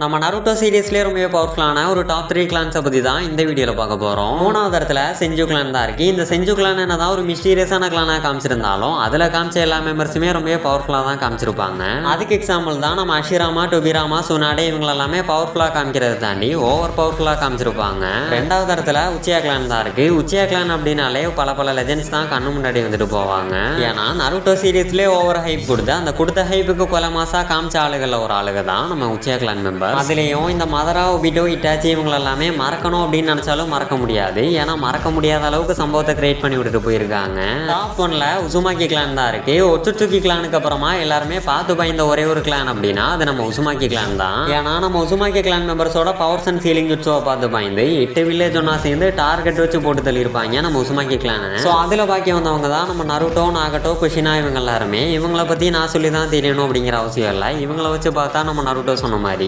நம்ம நருட்டோ சீரிஸ்லேயே ரொம்ப பவர்ஃபுல்லான ஒரு டாப் 3 கிளான்ஸை பற்றி தான் இந்த வீடியோவில் பார்க்க போகிறோம். மூணாவது இடத்துல செஞ்சு கிளான் தான் இருக்குது. இந்த செஞ்சு கிளான் என்னதான் ஒரு மிஸ்டீரியஸான கிளானாக காமிச்சிருந்தாலும் அதில் காமிச்ச எல்லா மெம்பர்ஸுமே ரொம்ப பவர்ஃபுல்லாக தான் காமிச்சிருப்பாங்க. அதுக்கு எக்ஸாம்பிள் தான் நம்ம அஷிராமா, டொபிராமா, சுனாடே இவங்களெல்லாமே பவர்ஃபுல்லாக காமிக்கிறத தாண்டி ஓவர் பவர்ஃபுல்லாக காமிச்சிருப்பாங்க. ரெண்டாவது இடத்துல உச்சியா கிளான் தான் இருக்குது. உச்சியா கிளான் அப்படின்னாலே பல லெஜெண்ட்ஸ் தான் கண்ணு முன்னாடி வந்துட்டு போவாங்க. ஏன்னா நருட்டோ சீரிஸ்லேயே ஓவர் ஹைப் கொடுத்து அந்த கொடுத்த ஹைப்புக்கு கொலை மாசாக காமிச்ச ஆளுகளில் ஒரு ஆளுக தான் நம்ம உச்சியா கிளான் மெம்பர். அதுலேயும் இந்த மதரா, ஒபிட்டோ, இட்டாச்சி இவங்களெல்லாமே மறக்கணும் அப்படின்னு நினச்சாலும் மறக்க முடியாது. ஏன்னா மறக்க முடியாத அளவுக்கு சம்பவத்தை கிரியேட் பண்ணி விட்டுட்டு போயிருக்காங்க. டாப் 1ல உசுமாக்கி கிளான் தான் இருக்கு. ஒச்சுட்சுக்கி கிளானுக்கு அப்புறமா எல்லாருமே பார்த்து பயந்த ஒரே ஒரு கிளான் அப்படின்னா அது நம்ம உசுமாக்கி கிளான் தான். ஏன்னா நம்ம உசுமாக்கி கிளான் மெம்பர்ஸோட பவர்ஸ் அண்ட் சீலிங் ஜுட்ஸோவை பார்த்து பயந்து 8 வில்லேஜ் ஒன்னா சேர்ந்து டார்கெட் வச்சு போட்டு தள்ளியிருப்பாங்க நம்ம உசுமாக்கி கிளான். ஸோ அதில் பாக்கி வந்தவங்க தான் நம்ம நருட்டோ, நாகட்டோ, குஷினா இவங்க எல்லாருமே. இவங்களை பற்றி நான் சொல்லி தான் தெரியணும் அப்படிங்கிற அவசியம் இல்லை. இவங்களை வச்சு பார்த்தா நம்ம நருட்டோ சொன்ன மாதிரி